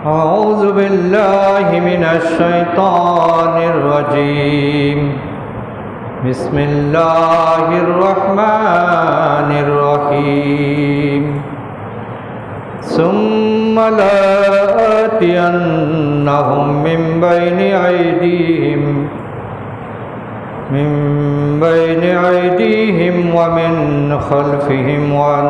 أعوذ بالله من الشيطان الرجيم بسم الله الرحمن الرحيم ثم لآتينهم من بين أيديهم ومن خلفهم وعن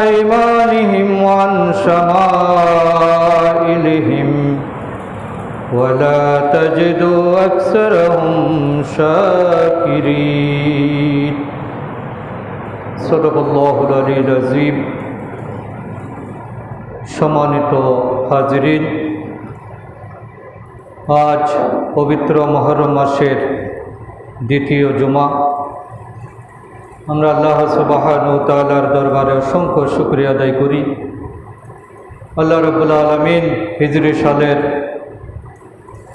أيمانهم وعن شمائلهم ولا تجد أكثرهم شاكرين صدق الله العلي العظيم। সম্মানিত হাজিরিন, আজ পবিত্র মুহররম মাসের দ্বিতীয় জুমা। আমরা আল্লাহ সুবহানাহু ওয়া তাআলার দরবারে অসংখ্য শুকরিয়া আদায় করি। আল্লাহ রাব্বুল আলামিন হিজরি সালের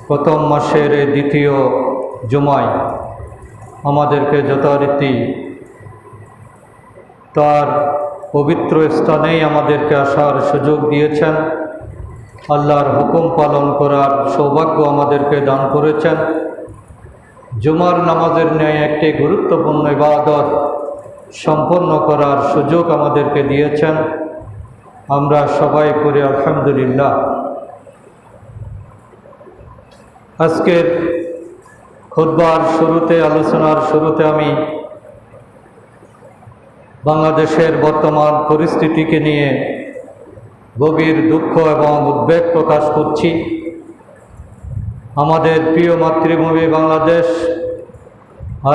প্রথম মাসের এই দ্বিতীয় জুমায় আমাদেরকে যথারীতি তার পবিত্র স্থানেই আমাদেরকে আসার সুযোগ দিয়েছেন। আল্লাহর হুকুম পালন করার সৌভাগ্য আমাদেরকে দান করেছেন। জুমার নামাজের ন্যায় একটি গুরুত্বপূর্ণ ইবাদত সম্পন্ন করার সুযোগ আমাদেরকে দিয়েছেন। আমরা সবাই করি আলহামদুলিল্লাহ। আজকের খুতবার শুরুতে, আলোচনার শুরুতে আমি বাংলাদেশের বর্তমান পরিস্থিতিকে নিয়ে গভীর দুঃখ এবং উদ্বেগ প্রকাশ করছি। আমাদের প্রিয় মাতৃভূমি বাংলাদেশ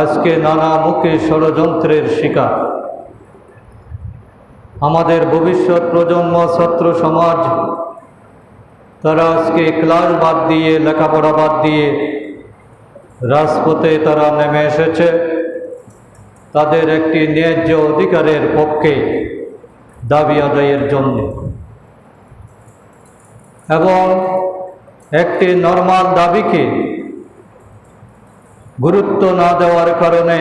আজকে নানামুখী ষড়যন্ত্রের শিকার। আমাদের ভবিষ্যৎ প্রজন্ম, ছাত্র সমাজ, তারা আজকে ক্লাস বাদ দিয়ে, লেখাপড়া বাদ দিয়ে রাজপথে তারা নেমে এসেছে তাদের একটি ন্যায্য অধিকারের পক্ষে দাবি আদায়ের জন্য। এবং একটি নরমাল দাবিকে গুরুত্ব না দেওয়ার কারণে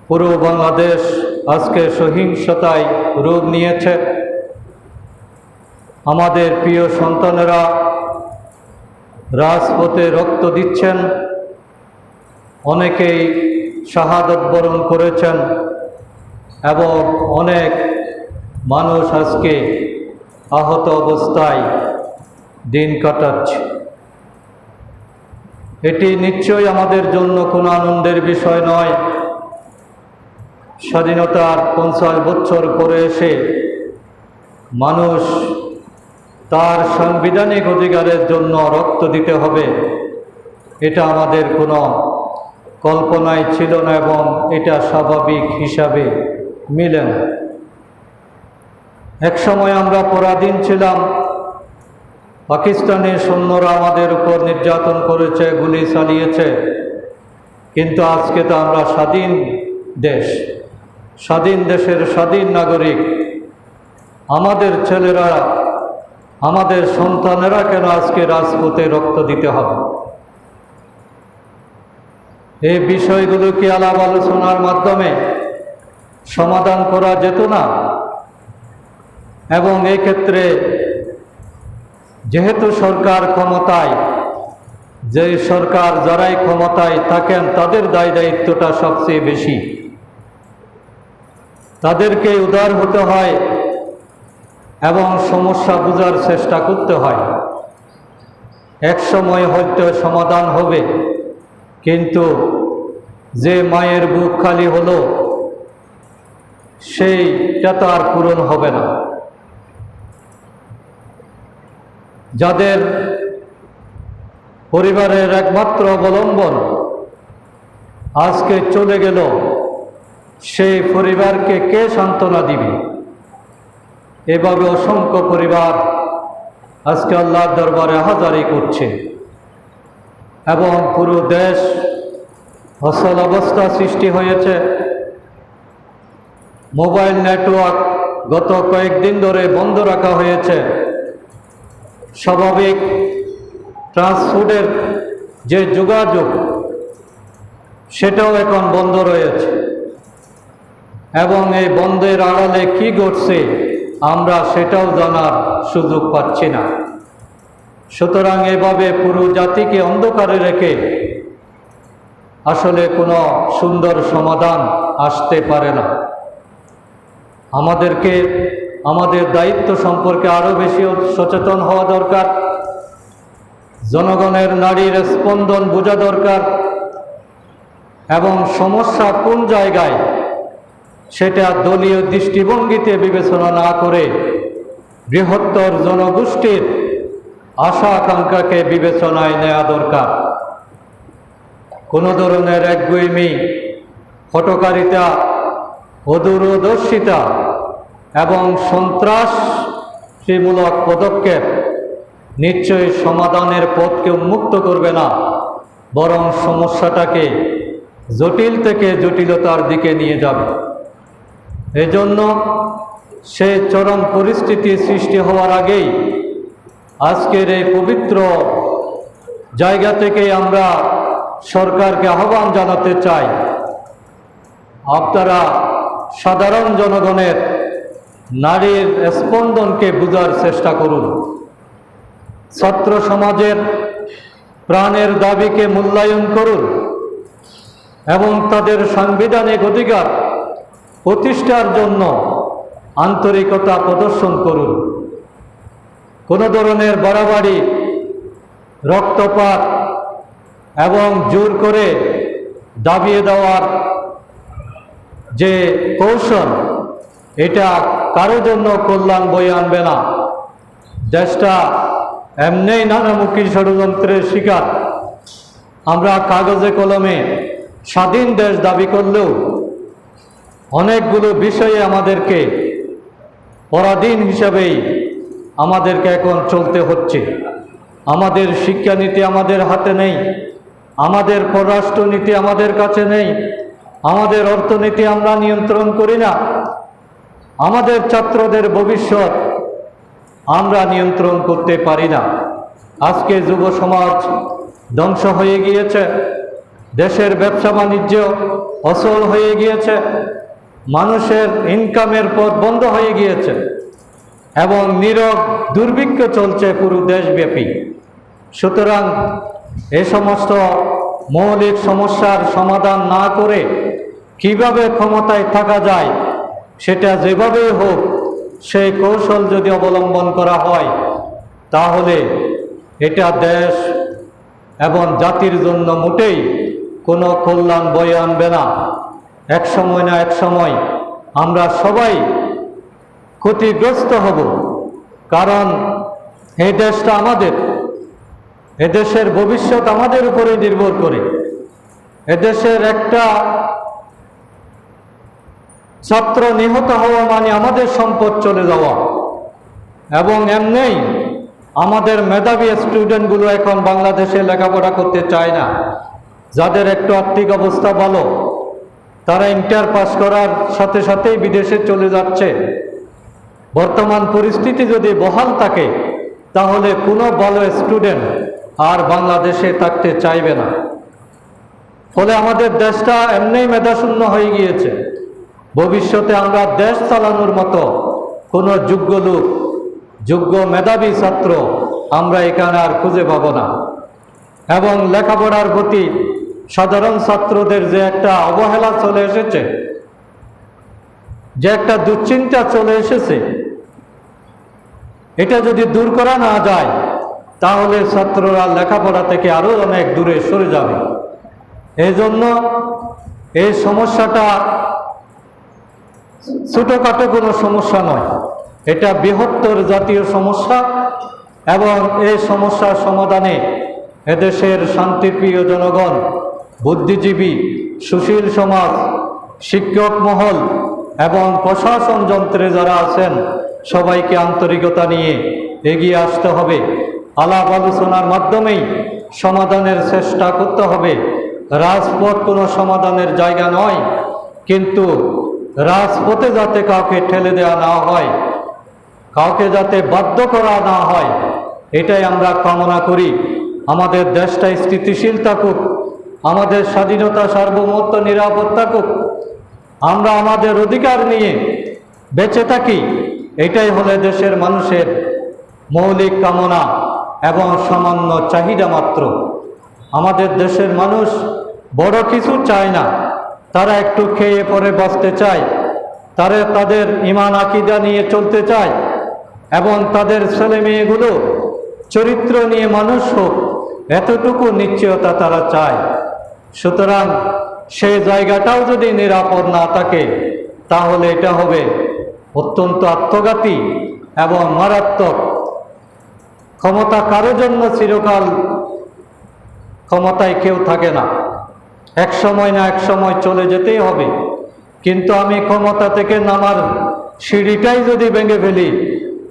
পুরো বাংলাদেশ আজকে সহিংসতায় রূপ নিয়েছে। আমাদের প্রিয় সন্তানেরা রাজপথে রক্ত দিচ্ছেন, অনেকেই শাহাদত বরণ করেছেন এবং অনেক মানুষ আজকে আহত অবস্থায় দিন কাটাচ্ছে। এটি নিশ্চয়ই আমাদের জন্য কোনো আনন্দের বিষয় নয়। স্বাধীনতার 50 বছর পরে এসে মানুষ তার সাংবিধানিক অধিকারের জন্য রক্ত দিতে হবে, এটা আমাদের কোনো কল্পনায় ছিল না এবং এটা স্বাভাবিক হিসাবে মিলে না। একসময় আমরা পরাধীন ছিলাম, পাকিস্তানি সৈন্যরা আমাদের উপর নির্যাতন করেছে, গুলি চালিয়েছে, কিন্তু আজকে তো আমরা স্বাধীন দেশ, স্বাধীন দেশের স্বাধীন নাগরিক। আমাদের ছেলেরা, আমাদের সন্তানেরা কেন আজকে রাজপথে রক্ত দিতে হবে? এই বিষয়গুলোকে আলাপ আলোচনার মাধ্যমে সমাধান করা যেত না? এবং এই ক্ষেত্রে যেহেতু সরকার ক্ষমতায়, যে সরকার যারাই ক্ষমতায় থাকেন তাদের দায় দায়িত্বটা সবচেয়ে বেশি। তাদেরকে উদার হতে হয় এবং সমস্যা বোঝার চেষ্টা করতে হয়। এক সময় হয়তো সমাধান হবে, কিন্তু যে মায়ের বুক খালি হলো সেইটা তো আর পূরণ হবে না। যাদের পরিবারের একমাত্র অবলম্বন আজকে চলে গেল, সেই পরিবারকে কে সান্ত্বনা দিবে? এভাবে অসংখ্য পরিবার আজকে আল্লাহর দরবারে হাজারি করছে এবং পুরো দেশ অচল অবস্থা সৃষ্টি হয়েছে। মোবাইল নেটওয়ার্ক গত কয়েকদিন ধরে বন্ধ রাখা হয়েছে। স্বাভাবিক ট্রান্সপোর্টের যে যোগাযোগ সেটাও এখন বন্ধ রয়েছে। এবং এই বন্ধের আড়ালে কি ঘটছে আমরা সেটাও জানার সুযোগ পাচ্ছি না। সুতরাং এভাবে পুরো জাতিকে অন্ধকারে রেখে আসলে কোনো সুন্দর সমাধান আসতে পারে না। আমাদেরকে আমাদের দায়িত্ব সম্পর্কে আরও বেশি সচেতন হওয়া দরকার। জনগণের নাড়ির স্পন্দন বোঝা দরকার এবং সমস্যা কোন জায়গায় সেটা দলীয় দৃষ্টিভঙ্গিতে বিবেচনা না করে বৃহত্তর জনগোষ্ঠীর আশা আকাঙ্ক্ষাকে বিবেচনায় নেওয়া দরকার। কোনো ধরনের একগুঁয়েমি, হঠকারিতা, অদূরদর্শিতা এবং সন্ত্রাসমূলক পদক্ষেপ নিশ্চয়ই সমাধানের পথকে উন্মুক্ত করবে না, বরং সমস্যাটাকে জটিল থেকে জটিলতার দিকে নিয়ে যাবে। এজন্য সে চরম পরিস্থিতি সৃষ্টি হওয়ার আগেই আজকের এই পবিত্র জায়গা থেকে আমরা সরকারকে আহ্বান জানাতে চাই, আপনারা সাধারণ জনগণের নারীর স্পন্দনকে বোঝার চেষ্টা করুন। ছাত্র সমাজের প্রাণের দাবিকে মূল্যায়ন করুন এবং তাদের সাংবিধানিক অধিকার প্রতিষ্ঠার জন্য আন্তরিকতা প্রদর্শন করুন। কোনো ধরনের বাড়াবাড়ি, রক্তপাত এবং জোর করে দাবিয়ে দেওয়ার যে কৌশল, এটা কারো জন্য কল্যাণ বয়ে আনবে না। দেশটা এমনিই নানামুখী ষড়যন্ত্রের শিকার। আমরা কাগজে কলমে স্বাধীন দেশ দাবি করলেও অনেকগুলো বিষয়ে আমাদেরকে পরাধীন হিসাবেই আমাদেরকে এখন চলতে হচ্ছে। আমাদের শিক্ষানীতি আমাদের হাতে নেই, আমাদের পররাষ্ট্রনীতি আমাদের কাছে নেই, আমাদের অর্থনীতি আমরা নিয়ন্ত্রণ করি না, আমাদের ছাত্রদের ভবিষ্যৎ আমরা নিয়ন্ত্রণ করতে পারি না। আজকে যুব সমাজ ধ্বংস হয়ে গিয়েছে, দেশের ব্যবসা বাণিজ্য অচল হয়ে গিয়েছে, মানুষের ইনকামের পথ বন্ধ হয়ে গিয়েছে এবং নীরব দুর্ভিক্ষ চলছে পুরো দেশব্যাপী। সুতরাং এ সমস্ত মৌলিক সমস্যার সমাধান না করে কিভাবে ক্ষমতায় থাকা যায়, সেটা যেভাবেই হোক সেই কৌশল যদি অবলম্বন করা হয় তাহলে এটা দেশ এবং জাতির জন্য মোটেই কোনো কল্যাণ বয়ে আনবে না। এক সময় না এক সময় আমরা সবাই ক্ষতিগ্রস্ত হব, কারণ এই দেশটা আমাদের, এদেশের ভবিষ্যৎ আমাদের উপরে নির্ভর করে। এদেশের একটা ছাত্র নিহত হওয়া মানে আমাদের সম্পদ চলে যাওয়া, এবং এমনিই আমাদের মেধাবী স্টুডেন্টগুলো এখন বাংলাদেশে লেখাপড়া করতে চায় না। যাদের একটু আর্থিক অবস্থা ভালো তারা ইন্টার পাস করার সাথে সাথেই বিদেশে চলে যাচ্ছে। বর্তমান পরিস্থিতি যদি বহাল থাকে তাহলে কোনো ভালো স্টুডেন্ট আর বাংলাদেশে থাকতে চাইবে না। ফলে আমাদের দেশটা এমনিই মেধাশূন্য হয়ে গিয়েছে। ভবিষ্যতে আমরা দেশ চালানোর মতো কোনো যোগ্য লোক, যোগ্য মেধাবী ছাত্র আমরা এখানে আর খুঁজে পাব না। এবং লেখাপড়ার প্রতি সাধারণ ছাত্রদের যে একটা অবহেলা চলে এসেছে, যে একটা দুশ্চিন্তা চলে এসেছে, এটা যদি দূর করা না যায় তাহলে ছাত্ররা লেখাপড়া থেকে আরো অনেক দূরে সরে যাবে। এই জন্য এই সমস্যাটা ছোটখাটো কোনো সমস্যা নয়, এটা বৃহত্তর জাতীয় সমস্যা এবং এই সমস্যার সমাধানে এদেশের শান্তিপ্রিয় জনগণ, বুদ্ধিজীবী, সুশীল সমাজ, শিক্ষক মহল এবং প্রশাসন যন্ত্রে যারা আছেন সবাইকে আন্তরিকতা নিয়ে এগিয়ে আসতে হবে। আলাপ আলোচনার মাধ্যমেই সমাধানের চেষ্টা করতে হবে। রাজপথ কোনো সমাধানের জায়গা নয়, কিন্তু রাজপথে যাতে কাউকে ঠেলে দেওয়া না হয়, কাউকে যাতে বাধ্য করা না হয়, এটাই আমরা কামনা করি। আমাদের দেশটা স্থিতিশীল থাকুক, আমাদের স্বাধীনতা, সার্বভৌমত্ব নিরাপদ থাকুক আমরা আমাদের অধিকার নিয়ে বেঁচে থাকি, এটাই হলো দেশের মানুষের মৌলিক কামনা এবং সামান্য চাহিদা মাত্র। আমাদের দেশের মানুষ বড় কিছু চায় না, তারা একটু খেয়ে পরে বাঁচতে চায়, তারা তাদের ঈমান আকীদা নিয়ে চলতে চায় এবং তাদের ছেলে মেয়েগুলো চরিত্র নিয়ে মানুষ হোক, এতটুকু নিশ্চয়তা তারা চায়। সুতরাং সেই জায়গাটাও যদি নিরাপদ না থাকে, তাহলে এটা হবে অত্যন্ত আত্মঘাতী এবং মারাত্মক। ক্ষমতা কারো জন্য চিরকাল ক্ষমতায় কেউ থাকে না, এক সময় না এক সময় চলে যেতেই হবে। কিন্তু আমি ক্ষমতা থেকে নামার সিঁড়িটাই যদি ভেঙে ফেলি,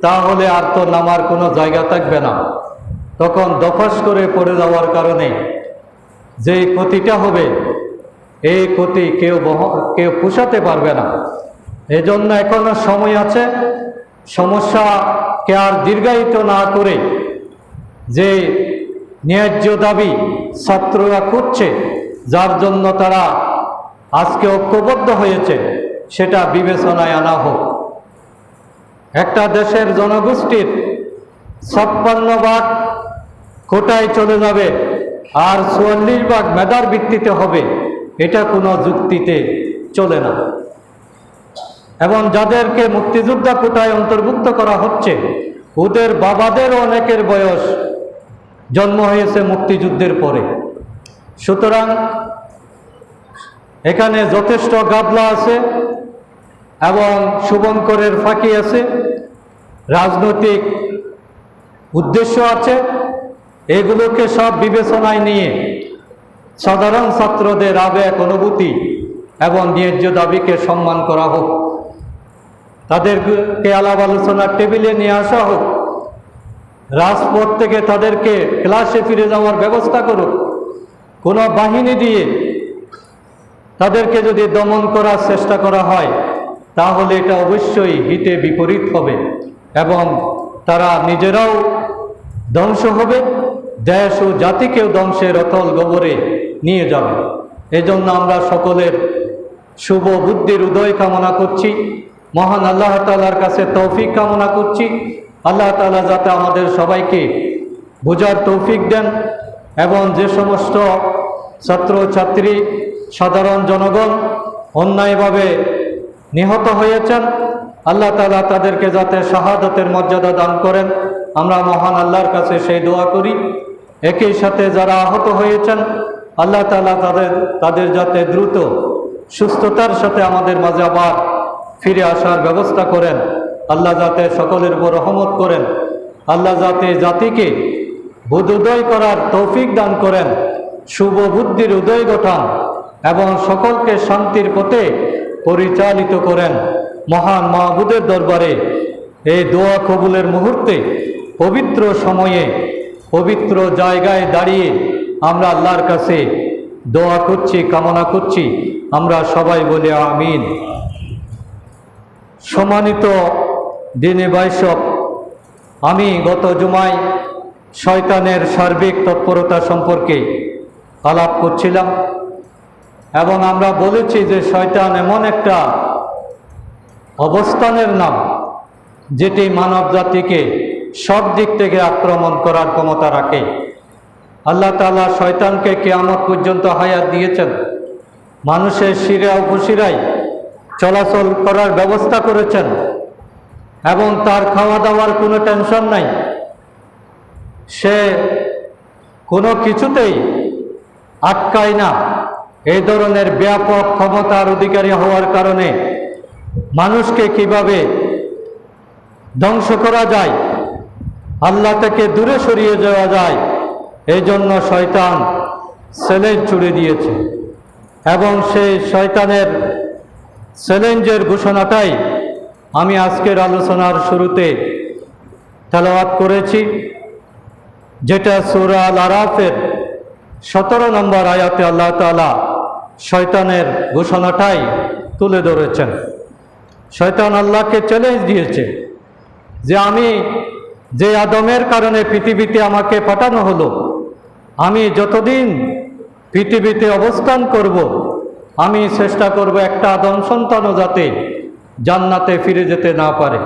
তাহলে আর তো নামার কোনো জায়গা থাকবে না। তখন দফাস করে পড়ে যাওয়ার কারণে যে ক্ষতিটা হবে, এই ক্ষতি কেউ পোষাতে পারবে না। এজন্য এখনো সময় আছে। সমস্যাকে আর দীর্ঘায়িত না করে যে ন্যায্য দাবি ছাত্ররা করছে, যার জন্য তারা আজকে ঐক্যবদ্ধ হয়েছে, সেটা বিবেচনায় আনা হোক। একটা দেশের জনগোষ্ঠীর 56 ভাগ কোটায় চলে যাবে আর 44 ভাগ মেধার ভিত্তিতে হবে, এটা কোনো যুক্তিতে চলে না। এবং যাদেরকে মুক্তিযোদ্ধা কোটায় অন্তর্ভুক্ত করা হচ্ছে, ওদের বাবাদের অনেকের বয়স জন্ম হয়েছে মুক্তিযুদ্ধের পরে। সুতরাং এখানে যথেষ্ট গাবলা আছে এবং শুভঙ্করের ফাঁকি আছে, রাজনৈতিক উদ্দেশ্য আছে। এগুলোকে সব বিবেচনায় নিয়ে সাধারণ ছাত্রদের আবেগ, অনুভূতি এবং ন্যায্য দাবিকে সম্মান করা হোক। তাদেরকে আলাপ আলোচনার টেবিলে নিয়ে আসা হোক। রাজপথ থেকে তাদেরকে ক্লাসে ফিরে যাওয়ার ব্যবস্থা করুক। কোনো বাহিনী দিয়ে তাদেরকে যদি দমন করার চেষ্টা করা হয়, তাহলে এটা অবশ্যই হিতে বিপরীত হবে এবং তারা নিজেরাও ধ্বংস হবে, দেশ ও জাতিকেও ধ্বংসের অতল গহ্বরে নিয়ে যাবে। এজন্য আমরা সকলের শুভ বুদ্ধির উদয় কামনা করছি। মহান আল্লাহ তাআলার কাছে তৌফিক কামনা করছি। আল্লাহ তাআলা যাতে আমাদের সবাইকে বোঝার তৌফিক দেন এবং যে সমস্ত ছাত্রছাত্রী, সাধারণ জনগণ অন্যায়ভাবে নিহত হয়েছেন, আল্লাহ তাআলা তাদেরকে যাতে শাহাদাতের মর্যাদা দান করেন, আমরা মহান আল্লাহর কাছে সেই দোয়া করি। একই সাথে যারা আহত হয়েছেন, আল্লাহ তাআলা তাদের যাতে দ্রুত সুস্থতার সাথে আমাদের মাঝে আবার ফিরে আসার ব্যবস্থা করেন। আল্লাহ যাতে সকলের উপর রহমত করেন। আল্লাহ যাতে জাতিকে বোধোদয় করার তৌফিক দান করেন, শুভ বুদ্ধির উদয় ঘটান এবং সকলকে শান্তির পথে পরিচালিত করেন। মহান মাহবুদের দরবারে এই দোয়া কবুলের মুহূর্তে, পবিত্র সময়ে, পবিত্র জায়গায় দাঁড়িয়ে আমরা আল্লাহর কাছে দোয়া করছি, কামনা করছি। আমরা সবাই বলি আমিন। সম্মানিত দিনী ভাইসব, আমি গত জুমায় শয়তানের সার্বিক তৎপরতা সম্পর্কে আলাপ করছিলাম এবং আমরা বলেছি যে শয়তান এমন একটা অবস্থানের নাম, যেটি মানব জাতিকে সব দিক থেকে আক্রমণ করার ক্ষমতা রাখে। আল্লাহ তাআলা শয়তানকে কিয়ামত পর্যন্ত হায়াত দিয়েছেন। মানুষের শিরা উপশিরায় চলাচল করার ব্যবস্থা করেছেন এবং তার খাওয়া দাওয়ার কোনো টেনশন নাই। সে কোনো কিছুতেই আটকায় না। এই ধরনের ব্যাপক ক্ষমতার অধিকারী হওয়ার কারণে মানুষকে কিভাবে ধ্বংস করা যায়, আল্লাহ থেকে দূরে সরিয়ে যাওয়া যায়, এই জন্য শয়তান চ্যালেঞ্জ ছুড়ে দিয়েছে এবং সেই শয়তানের চ্যালেঞ্জের ঘোষণাটাই আমি আজকের আলোচনার শুরুতে তেলাওয়াত করেছি, যেটা সূরা আল আরাফের 17 নম্বর আয়াতে আল্লাহ তাআলা শয়তানের ঘোষণাটাই তুলে ধরেছেন। শয়তান আল্লাহকে চ্যালেঞ্জ দিয়েছে যে আমি যে আদমের কারণে পৃথিবীতে আমাকে পাঠানো হলো, আমি যতদিন পৃথিবীতে অবস্থান করব, আমি চেষ্টা করব একটা আদম সন্তানও যাতে জান্নাতে ফিরে যেতে না পারে।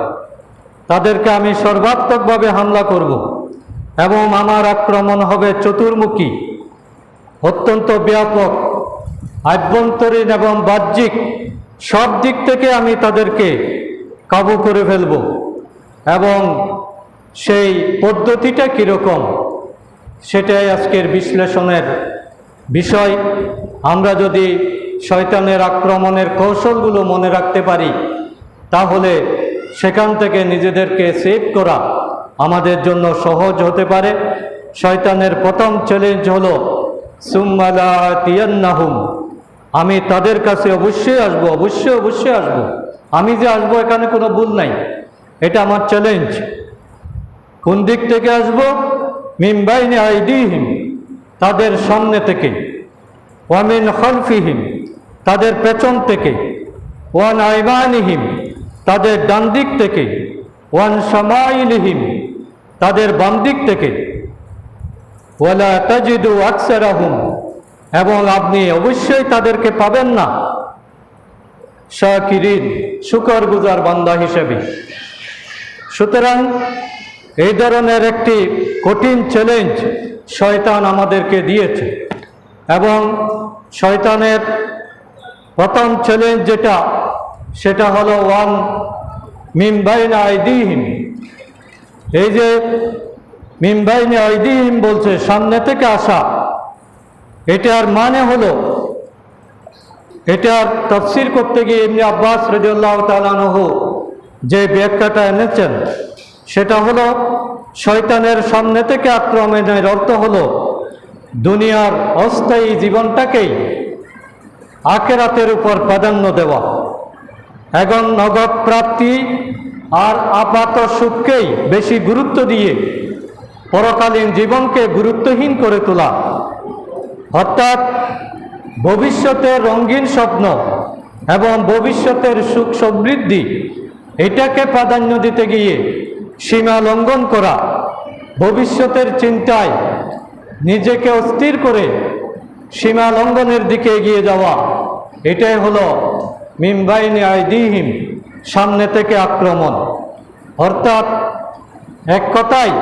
তাদেরকে আমি সর্বাত্মকভাবে হামলা করব এবং আমার আক্রমণ হবে চতুর্মুখী, অত্যন্ত ব্যাপক, আভ্যন্তরীণ এবং বাহ্যিক সব দিক থেকে আমি তাদেরকে কাবু করে ফেলব। এবং সেই পদ্ধতিটা কীরকম সেটাই আজকের বিশ্লেষণের বিষয়। আমরা যদি শয়তানের আক্রমণের কৌশলগুলো মনে রাখতে পারি তাহলে সেখান থেকে নিজেদেরকে সেভ করা আমাদের জন্য সহজ হতে পারে। শয়তানের প্রথম চ্যালেঞ্জ হলো সুম্মা লাআতিয়ান্নাহুম, আমি তাদের কাছে অবশ্যই আসবো, অবশ্যই আসবো। আমি যে আসবো এখানে কোনো ভুল নাই, এটা আমার চ্যালেঞ্জ। কোন দিক থেকে আসবো? মিন বাইনি আইদিহিম, তাদের সামনে থেকে, ওয়া মিন খালফিহিম, তাদের পেছন থেকে, ওয়া আন আইমানিহিম, তাদের ডান দিক থেকে, ওয়া আন শামাইলিহিম, তাদের বাম দিক থেকে, ওয়ালা তাজিদু আকসারাহুম, এবং আপনি অবশ্যই তাদেরকে পাবেন না শাকিরিন, শুকরগুজার বান্দা হিসেবে। সুতরাং এই ধরনের একটি কঠিন চ্যালেঞ্জ শয়তান আমাদেরকে দিয়েছে এবং শয়তানের প্রথম চ্যালেঞ্জ যেটা, সেটা হলো ওয়ান মিন বাইনা আইদিহিম। এই যে মিন বাইনা আইদিহিম বলছে, সামনে থেকে আসা, এটার মানে হলো, এটার তাফসীর করতে গিয়ে ইবনে আব্বাস রাদিয়াল্লাহু তাআলা আনহু যে ব্যাখ্যাটা এনেছেন সেটা হলো শয়তানের সামনে থেকে আক্রমণের অর্থ হলো দুনিয়ার অস্থায়ী জীবনটাকেই আখিরাতের উপর প্রাধান্য দেওয়া এবং নগদ প্রাপ্তি আর আপাত সুখকেই বেশি গুরুত্ব দিয়ে পরকালীন জীবনকে গুরুত্বহীন করে তোলা। অর্থাৎ ভবিষ্যতের রঙিন স্বপ্ন এবং ভবিষ্যতের সুখ সমৃদ্ধি, এটাকে প্রাধান্য দিতে গিয়ে সীমা লঙ্ঘন করা, ভবিষ্যতের চিন্তায় নিজেকে অস্থির করে সীমা লঙ্ঘনের দিকে এগিয়ে যাওয়া, এটাই হলো মিন বাইনি আইদিহিম, সামনে থেকে আক্রমণ। অর্থাৎ এক কথায়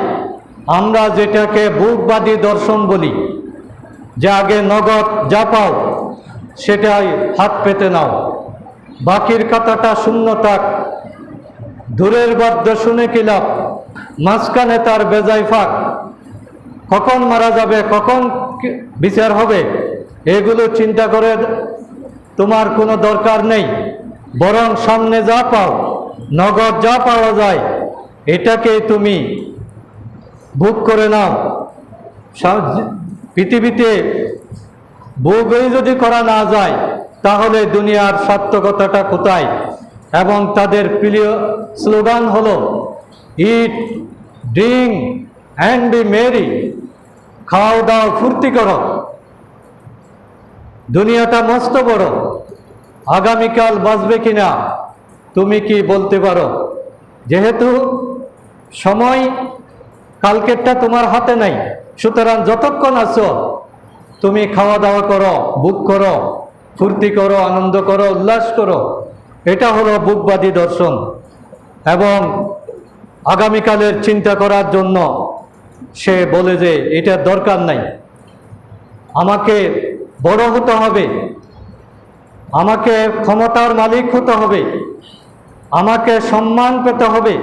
আমরা যেটাকে বুকবাদী দর্শন বলি, যে আগে নগদ যা পাও সেটাই হাত পেতে নাও, বাকির কথাটা শূন্য থাক, দূরের বাদ্য শুনে কি লাভ, মাঝখানে তার বেজায় ফাঁক, কখন মারা যাবে, কখন বিচার হবে, এগুলো চিন্তা করে তোমার কোনো দরকার নেই। বরং সামনে যা পাও, নগদ যা পাওয়া যায়, এটাকে তুমি ভোগ করে নাও। পৃথিবীতে ভোগই যদি করা না যায় তাহলে দুনিয়ার সার্থকতাটা কোথায়? এবং তাদের প্রিয় স্লোগান হলো ইট, ড্রিঙ্ক অ্যান্ড বি মেরি, খাও দাও ফুর্তি করো। দুনিয়াটা মস্ত বড়, আগামীকাল বাঁচবে কিনা তুমি কি বলতে পারো? যেহেতু সময় কালকেরটা তোমার হাতে নাই, সুতরাং যতক্ষণ আছো তুমি খাওয়া দাওয়া করো, ভোগ করো, ফুর্তি করো, আনন্দ করো, উল্লাস করো। এটা হলো বুকবাদী দর্শন। এবং আগামীকালের চিন্তা করার জন্য সে বলে যে এটার দরকার নাই, আমাকে বড় হতে হবে, আমাকে ক্ষমতার মালিক হতে হবে, আমাকে সম্মান পেতে হবে,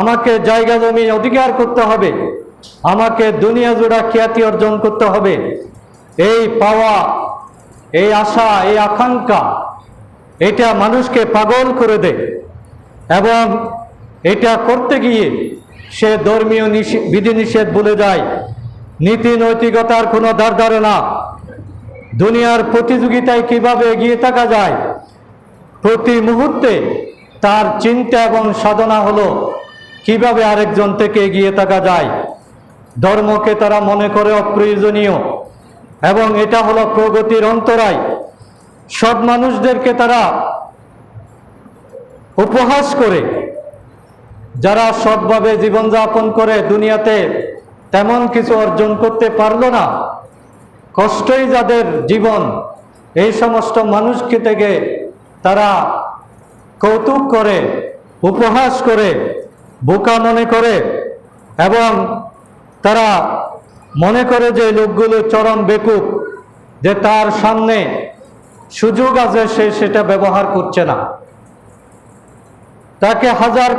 আমাকে জায়গা জমি অধিকার করতে হবে, আমাকে দুনিয়া জোড়া খ্যাতি অর্জন করতে হবে। এই পাওয়া, এই আশা, এই আকাঙ্ক্ষা, এটা মানুষকে পাগল করে দেয় এবং এটা করতে গিয়ে সে ধর্মীয় বিধিনিষেধ ভুলে যায়, নীতি নৈতিকতার কোনো ধারধারণা, দুনিয়ার প্রতিযোগিতায় কিভাবে এগিয়ে থাকা যায়, প্রতি মুহূর্তে তার চিন্তা এবং সাধনা হলো কিভাবে আরেকজন থেকে এগিয়ে থাকা যায়। ধর্মকে তারা মনে করে অপ্রয়োজনীয় এবং এটা হলো প্রগতির অন্তরায়। সব মানুষদেরকে তারা উপহাস করে, যারা সৎভাবে জীবনযাপন করে দুনিয়াতে তেমন কিছু অর্জন করতে পারলো না, কষ্টই যাদের জীবন, এই সমস্ত মানুষকে থেকে তারা কৌতুক করে, উপহাস করে, বোকা মনে করে এবং তারা মনে করে যে লোকগুলো চরম বেকুব, যে তার সামনে সুযোগ আছে সে সেটা ব্যবহার করছে না। তাকে 1000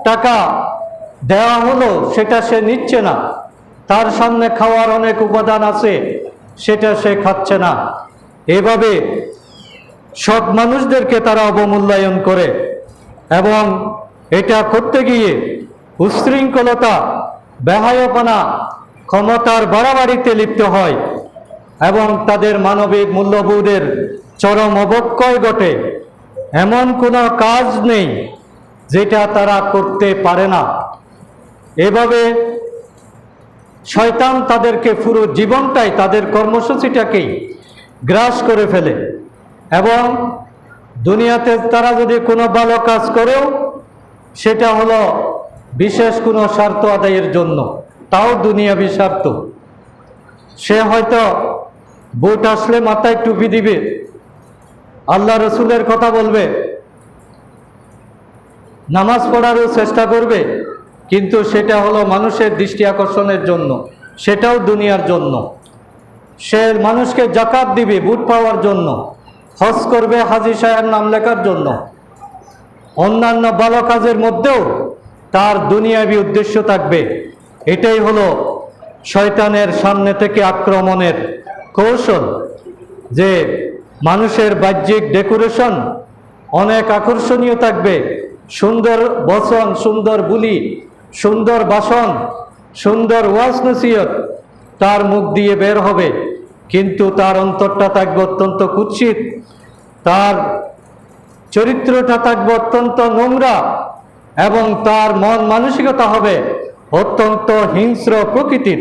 টাকা দেওয়া হলো সেটা সে নিচ্ছে না, তার সামনে খাওয়ার অনেক উপাদান আছে সেটা সে খাচ্ছে না। এভাবে সৎ মানুষদেরকে তারা অবমূল্যায়ন করে এবং এটা করতে গিয়ে উচ্ছৃঙ্খলতা, বেহায়াপনা, ক্ষমতার বাড়াবাড়িতে লিপ্ত হয় এবং তাদের মানবিক মূল্যবোধের চরম অবক্ষয় ঘটে। এমন কোনো কাজ নেই যেটা তারা করতে পারে না। এভাবে শয়তান তাদেরকে পুরো জীবনটাই, তাদের কর্মসূচিটাকেই গ্রাস করে ফেলে এবং দুনিয়াতে তারা যদি কোনো ভালো কাজ করেও সেটা হলো বিশেষ কোনো স্বার্থ আদায়ের জন্য, তাও দুনিয়াবি স্বার্থ। সে হয়তো ভোট আসলে মাথায় টুপি দিবে, আল্লাহ রসুলের কথা বলবে, নামাজ পড়ারও চেষ্টা করবে, কিন্তু সেটা হলো মানুষের দৃষ্টি আকর্ষণের জন্য, সেটাও দুনিয়ার জন্য। সে মানুষকে জাকাত দিবে ভোট পাওয়ার জন্য, হজ করবে হাজী সাহেব নাম লেখার জন্য, অন্যান্য ভালো কাজের মধ্যেও তার দুনিয়াবি উদ্দেশ্য থাকবে। এটাই হলো শয়তানের সামনে থেকে আক্রমণের কৌশল, যে মানুষের বাহ্যিক ডেকোরেশন অনেক আকর্ষণীয় থাকবে, সুন্দর বচন, সুন্দর বুলি, সুন্দর ভাষণ, সুন্দর ওয়াজ নসিহত তার মুখ দিয়ে বের হবে, কিন্তু তার অন্তরটা থাকবে অত্যন্ত কুৎসিত, তার চরিত্রটা থাকবে অত্যন্ত নোংরা এবং তার মন মানসিকতা হবে অত্যন্ত হিংস্র প্রকৃতির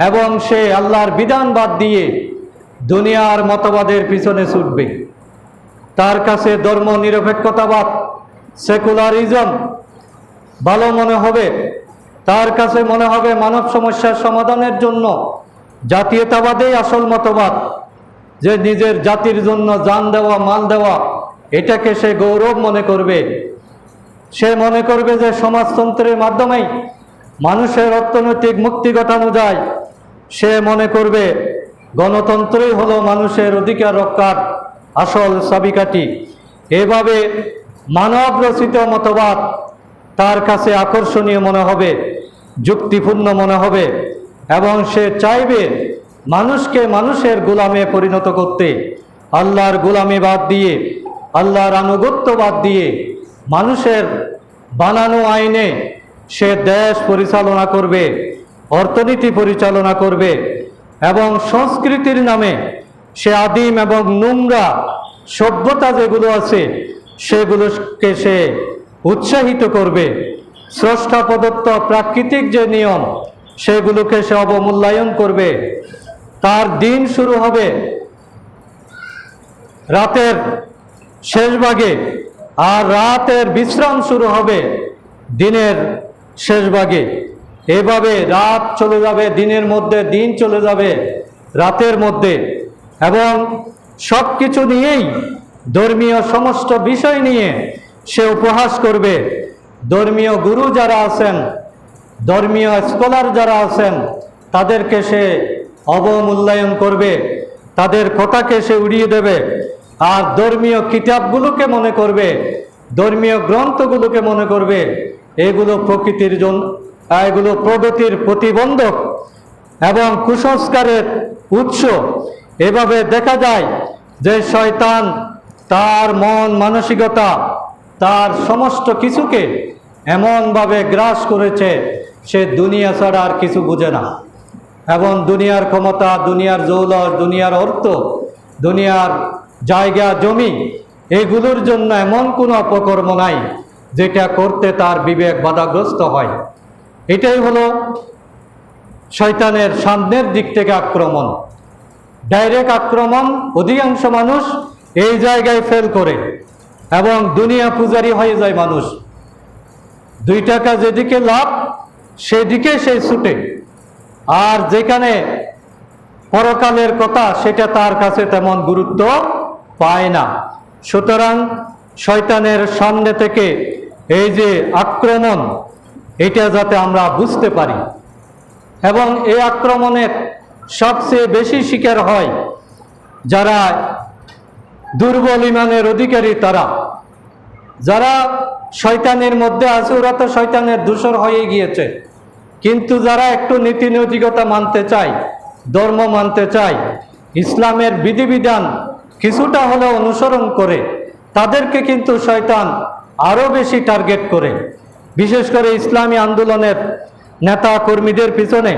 এবং সে আল্লাহর বিধান বাদ দিয়ে দুনিয়ার মতবাদের পিছনে ছুটবে। তার কাছে ধর্ম নিরপেক্ষতাবাদ, সেকুলারিজম ভালো মনে হবে, তার কাছে মনে হবে মানব সমস্যার সমাধানের জন্য জাতীয়তাবাদেই আসল মতবাদ, যে নিজের জাতির জন্য জান দেওয়া, মাল দেওয়া, এটাকে সে গৌরব মনে করবে। সে মনে করবে যে সমাজতন্ত্রের মাধ্যমেই মানুষের অর্থনৈতিক মুক্তি ঘটানো যায়। সে মনে করবে গণতন্ত্রই হলো মানুষের অধিকার রক্ষার আসল চাবিকাঠি। এভাবে মানব রচিত মতবাদ তার কাছে আকর্ষণীয় মনে হবে, যুক্তিপূর্ণ মনে হবে এবং সে চাইবে মানুষকে মানুষের গোলামে পরিণত করতে। আল্লাহর গোলামি বাদ দিয়ে, আল্লাহর আনুগত্য বাদ দিয়ে মানুষের বানানো আইনে সে দেশ পরিচালনা করবে, অর্থনীতি পরিচালনা করবে এবং সংস্কৃতির নামে সে আদিম এবং নোংরা সভ্যতা যেগুলো আছে সেগুলোকে সে উৎসাহিত করবে। স্রষ্টা প্রদত্ত প্রাকৃতিক যে নিয়ম সেগুলোকে সে অবমূল্যায়ন করবে। তার দিন শুরু হবে রাতের শেষ ভাগে আর রাতের বিশ্রাম শুরু হবে দিনের শেষ ভাগে। এভাবে রাত চলে যাবে দিনের মধ্যে, দিন চলে যাবে রাতের মধ্যে এবং সব কিছু নিয়েই, ধর্মীয় সমস্ত বিষয় নিয়ে সে উপহাস করবে। ধর্মীয় গুরু যারা আছেন, ধর্মীয় স্কলার যারা আছেন, তাদেরকে সে অবমূল্যায়ন করবে, তাদের কথাকে সে উড়িয়ে দেবে। আর ধর্মীয় কিতাবগুলোকে মনে করবে, ধর্মীয় গ্রন্থগুলোকে মনে করবে এগুলো প্রকৃতির জন্য, এগুলো প্রগতির প্রতিবন্ধক এবং কুসংস্কারের উৎস। এভাবে দেখা যায় যে শয়তান তার মন মানসিকতা, তার সমস্ত কিছুকে এমনভাবে গ্রাস করেছে সে দুনিয়া ছাড়া আর কিছু বুঝে না এবং দুনিয়ার ক্ষমতা, দুনিয়ার দৌলত, দুনিয়ার অর্থ, দুনিয়ার জায়গা জমি, এগুলোর জন্য এমন কোনো অপকর্ম নাই যেটা করতে তার বিবেক বাধাগ্রস্ত হয়। এটাই হলো শয়তানের সামনের দিক থেকে আক্রমণ, ডাইরেক্ট আক্রমণ। অধিকাংশ মানুষ এই জায়গায় ফেল করে এবং দুনিয়া পূজারী হয়ে যায় মানুষ। 2 টাকা যেদিকে লাভ সেদিকে সে ছুটে, আর যেখানে পরকালের কথা সেটা তার কাছে তেমন গুরুত্ব পায় না। সুতরাং শয়তানের সামনে থেকে এই যে আক্রমণ, এটা যাতে আমরা বুঝতে পারি, এবং এই আক্রমণের সবচেয়ে বেশি শিকার হয় যারা দুর্বল ইমানের অধিকারী, তারা যারা শয়তানের মধ্যে আছে, ওরা তো শয়তানের দূষর হয়ে গিয়েছে, কিন্তু যারা একটু নীতি নৈতিকতা মানতে চায়, ধর্ম মানতে চায়, ইসলামের বিধিবিধান কিছুটা হলেও অনুসরণ করে, তাদেরকে কিন্তু শয়তান আরও বেশি টার্গেট করে। বিশেষ করে ইসলামী আন্দোলনের নেতা কর্মীদের পিছনে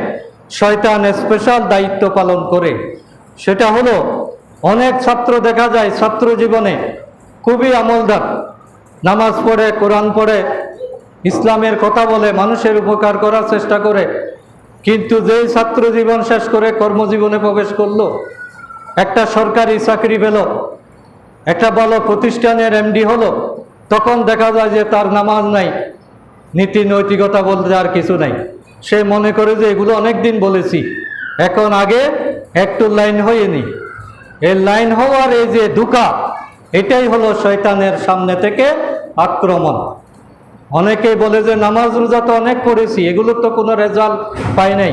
শয়তান স্পেশাল দায়িত্ব পালন করে। সেটা হলো, অনেক ছাত্র দেখা যায় ছাত্র জীবনে খুবই আমলদার, নামাজ পড়ে, কোরআন পড়ে, ইসলামের কথা বলে, মানুষের উপকার করার চেষ্টা করে, কিন্তু যেই ছাত্র জীবন শেষ করে কর্মজীবনে প্রবেশ করলো, একটা সরকারি চাকরি পেল, একটা ভালো প্রতিষ্ঠানের এমডি হলো, তখন দেখা যায় যে তার নামাজ নাই, নীতি নৈতিকতা বলতে আর কিছু নাই। সে মনে করে যে এগুলো অনেক দিন বলেছি, এখন আগে একটু লাইন হয়নি। এই লাইন হওয়ার এই যে ধোঁকা, এটাই হলো শয়তানের সামনে থেকে আক্রমণ। অনেকেই বলে যে নামাজ রোজা তো অনেক পড়েছি, এগুলোর তো কোনো রেজাল্ট পাই নাই,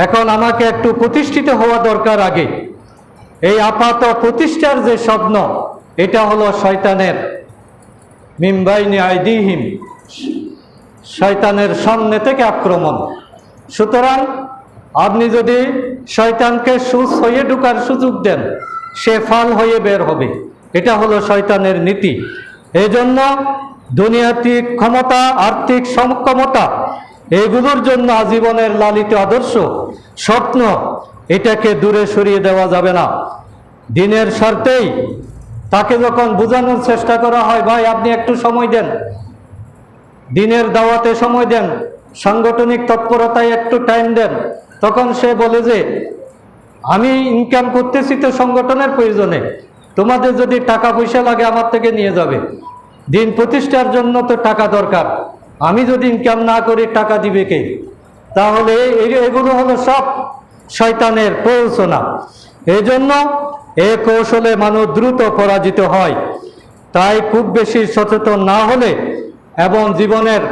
এখন আমাকে একটু প্রতিষ্ঠিত হওয়া দরকার আগে। এই আপাত প্রতিষ্ঠার যে স্বপ্ন, এটা হলো শয়তানের মিন বাইনি আইদিহিম, শয়তানের সামনে থেকে আক্রমণ। সুতরাং আপনি যদি শয়তানকে সুস হয়ে ঢুকার সুযোগ দেন, সে ফাল হয়ে বের হবে। এটা হলো শয়তানের নীতি। এই জন্য দুনিয়াতিক ক্ষমতা, আর্থিক সক্ষমতা, এগুলোর জন্য আজীবনের লালিত আদর্শ, স্বপ্ন, এটাকে দূরে সরিয়ে দেওয়া যাবে না। দিনের স্বার্থেই তাকে যখন বোঝানোর চেষ্টা করা হয়, ভাই আপনি একটু সময় দেন, দিনের দাওয়াতে সময় দেন, সাংগঠনিক তৎপরতায় একটু টাইম দেন, তখন সে বলে যে আমি ইনকাম করতেছি তো সংগঠনের প্রয়োজনে, তোমাদের যদি টাকা পয়সা লাগে আমার থেকে নিয়ে যাবে, দিন প্রতিষ্ঠার জন্য তো টাকা দরকার, আমি যদি ইনকাম না করি টাকা দিবে কে? তাহলে এগুলো হলো সব শয়তানের প্ররোচনা। এই জন্য এ কৌশলে মানুষ দ্রুত পরাজিত হয়। তাই খুব বেশি সচেতন না হলে এবং জীবনের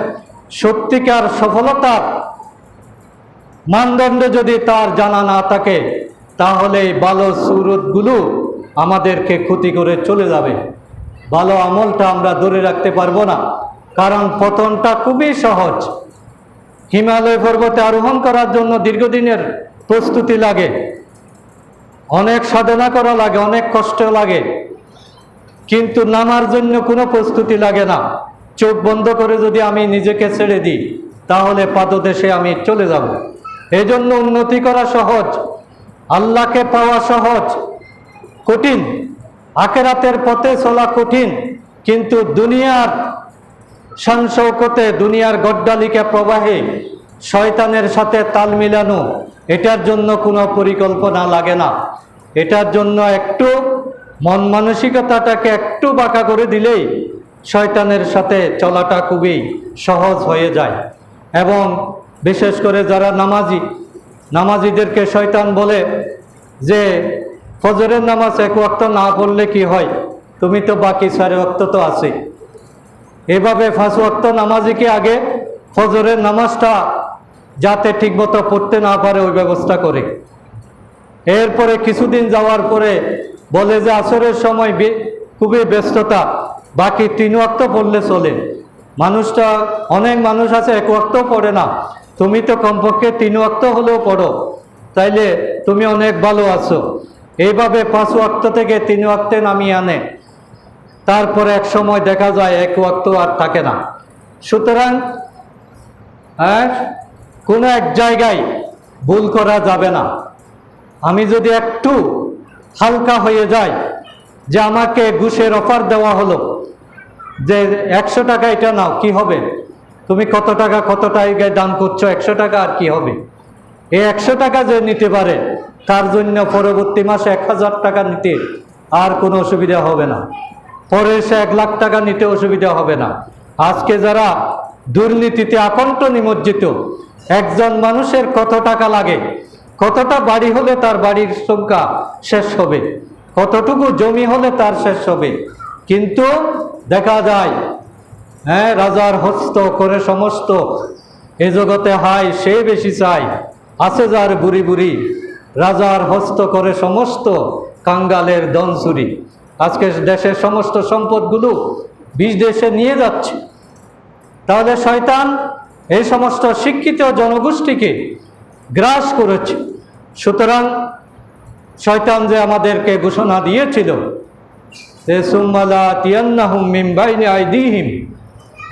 সত্যিকার সফলতার মানদণ্ড যদি তার জানা না থাকে, তাহলে ভালো সুরতগুলো আমাদেরকে ক্ষতি করে চলে যাবে, ভালো আমলটা আমরা ধরে রাখতে পারবো না। কারণ পতনটা খুবই সহজ। হিমালয় পর্বতে আরোহণ করার জন্য দীর্ঘদিনের প্রস্তুতি লাগে, অনেক সাধনা করা লাগে, অনেক কষ্ট লাগে, কিন্তু নামার জন্য কোনো প্রস্তুতি লাগে না। চোখ বন্ধ করে যদি আমি নিজেকে ছেড়ে দিই, তাহলে পাদদেশে আমি চলে যাব। এই জন্য উন্নতি করা সহজ, আল্লাহকে পাওয়া সহজ, কঠিন। আখিরাতের পথে চলা কঠিন, কিন্তু দুনিয়ার শান-শৌকতে, দুনিয়ার গড্ডালিকা প্রবাহে শয়তানের সাথে তাল মিলানো, এটার জন্য কোনো পরিকল্পনা লাগে না। এটার জন্য একটু মন মানসিকতাটাকে একটু বাঁকা করে দিলেই শয়তানের সাথে চলাটা খুবই সহজ হয়ে যায়। এবং বিশেষ করে যারা নামাজিদেরকে শয়তান বলে যে ফজরের নামাজ এক ওয়াক্ত না পড়লে কি হয়, তুমি তো বাকি 4 ওয়াক্ত তো আছে। এভাবে 5 ওয়াক্ত নামাজিকে আগে ফজরের নামাজটা যাতে ঠিকমতো পড়তে না পারে ওই ব্যবস্থা করে, এরপরে কিছুদিন যাওয়ার পরে বলে যে আসরের সময় খুবই ব্যস্ততা, বাকি 3 ওয়াক্ত পড়লে চলে। মানুষটা, অনেক মানুষ আছে 1 ওয়াক্ত পড়ে না, তুমি তো কমপক্ষে 3 ওয়াক্ত হলেও পড়ো, তাইলে তুমি অনেক ভালো আছো। এইভাবে 5 ওয়াক্ত থেকে 3 ওয়াক্তে নামিয়ে আনে, তারপরে এক সময় দেখা যায় 1 ওয়াক্ত আর থাকে না। সুতরাং কোনো এক জায়গায় ভুল করা যাবে না। আমি যদি একটু হালকা হয়ে যাই, যে আমাকে ঘুষের অফার দেওয়া হলো যে 100 টাকা এটা নাও, কি হবে? তুমি কত টাকায় দান করছো, 100 টাকা আর কি হবে? এই 100 টাকা যে নিতে পারে, তার জন্য পরবর্তী মাসে 1000 টাকা নিতে আর কোনো অসুবিধা হবে না, পরে সে 1 লাখ টাকা নিতে অসুবিধা হবে না। আজকে যারা দুর্নীতিতে আকণ্ঠ নিমজ্জিত, একজন মানুষের কত টাকা লাগে কতটা বাড়ি হলে তার বাড়ির সংখ্যা শেষ হবে, কতটুকু জমি হলে তার শেষ হবে। কিন্তু দেখা যায় রাজার হস্ত করে সমস্ত, এ জগতে হায় সে বেশি চাই, আছে যার বুড়ি বুড়ি, রাজার হস্ত করে সমস্ত, কাঙ্গালের দন চুরি। আজকে দেশের সমস্ত সম্পদগুলো বিশ দেশে নিয়ে যাচ্ছে। তাহলে শয়তান এই সমস্ত শিক্ষিত জনগোষ্ঠীকে গ্রাস করেছে। সুতরাং শয়তান যে আমাদেরকে ঘোষণা দিয়েছিল যে সুম্মালা তিয়ান্নাহুম মিন বাইনি আইদিহিম,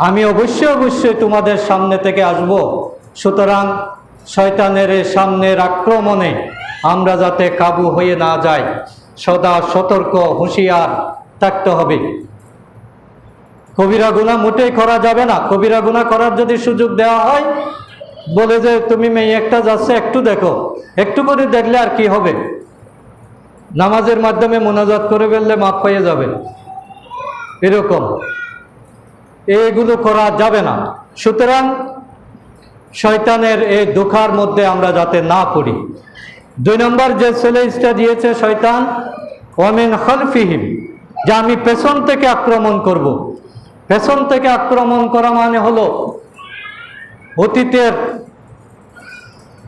আমি অবশ্যই তোমাদের সামনে থেকে আসব। সুতরাং শয়তানের সামনের আক্রমণে আমরা যাতে কাবু হয়ে না যাই, সদা সতর্ক হুঁশিয়ার থাকতে হবে। কবিরা গুনাহ মোটেই করা যাবে না। কবিরা গুনাহ করার যদি সুযোগ দেওয়া হয়, বলে যে তুমি মেয়ে একটা যাচ্ছে, একটু দেখো, একটু করে দেখলে আর কি হবে, নামাজের মাধ্যমে মোনাজাত করে ফেললে মাপ পেয়ে যাবে, এরকম এগুলো করা যাবে না। সুতরাং শয়তানের এই ধোঁকার মধ্যে আমরা যাতে না পড়ি। 2 নম্বর যে চ্যালেঞ্জটা দিয়েছে শয়তান, ওয়ামিন খালফিহিম, যে আমি পেছন থেকে আক্রমণ করব। পেছন থেকে আক্রমণ করা মানে হলো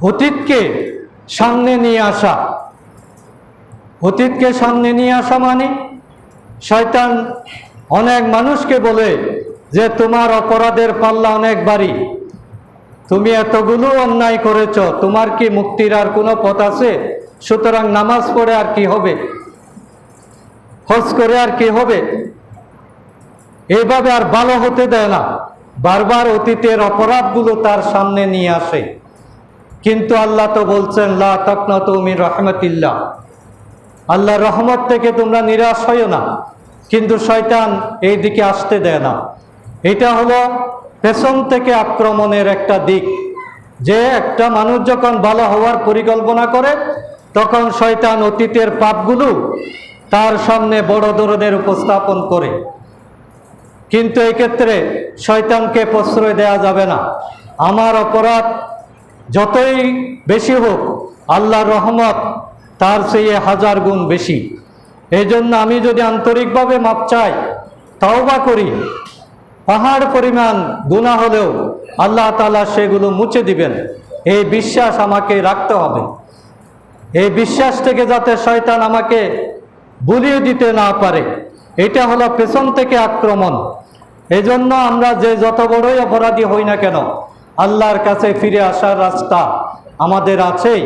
অতীতকে সামনে নিয়ে আসা। অতীতকে সামনে নিয়ে আসা মানে শয়তান অনেক মানুষকে বলে যে তোমার অপরাধের পাল্লা অনেক ভারী, তুমি এতগুলো অন্যায় করেছ, তোমার কি মুক্তির আর কোনো পথ আছে? সুতরাং নামাজ পড়ে আর কি হবে, হজ করে আর কি হবে? এইভাবে আর ভালো হতে দেয় না, বারবার অতীতের অপরাধগুলো তার সামনে নিয়ে আসে। কিন্তু আল্লাহ তো বলছেন লা তাকনাতু মিন রাহমাতিল্লাহ, আল্লাহর রহমত থেকে তোমরা নিরাশ হইও না। কিন্তু শয়তান এই দিকে আসতে দেয় না। এটা হলো পেছন থেকে আক্রমণের একটা দিক, যে একটা মানুষ যখন ভালো হওয়ার পরিকল্পনা করে, তখন শয়তান অতীতের পাপগুলো তার সামনে বড় ধরনের উপস্থাপন করে। কিন্তু এই ক্ষেত্রে শয়তানকে প্রশ্রয় দেওয়া যাবে না। আমার অপরাধ যতই বেশি হোক, আল্লাহর রহমত তার চেয়ে 1000 গুণ বেশি। এই জন্য আমি যদি আন্তরিকভাবে মাপ চাই, তওবা করি, পাহাড় পরিমাণ গুনাহ হলেও আল্লাহ তাআলা সেগুলো মুছে দিবেন, এই বিশ্বাস আমাকে রাখতে হবে। এই বিশ্বাস থেকে যাতে শয়তান আমাকে ভুলিয়ে দিতে না পারে, এটা হলো পেছন থেকে আক্রমণ। এই জন্য আমরা যে যত বড়ই অপরাধী হই না কেন, আল্লাহর কাছে ফিরে আসার রাস্তা আমাদের আছেই।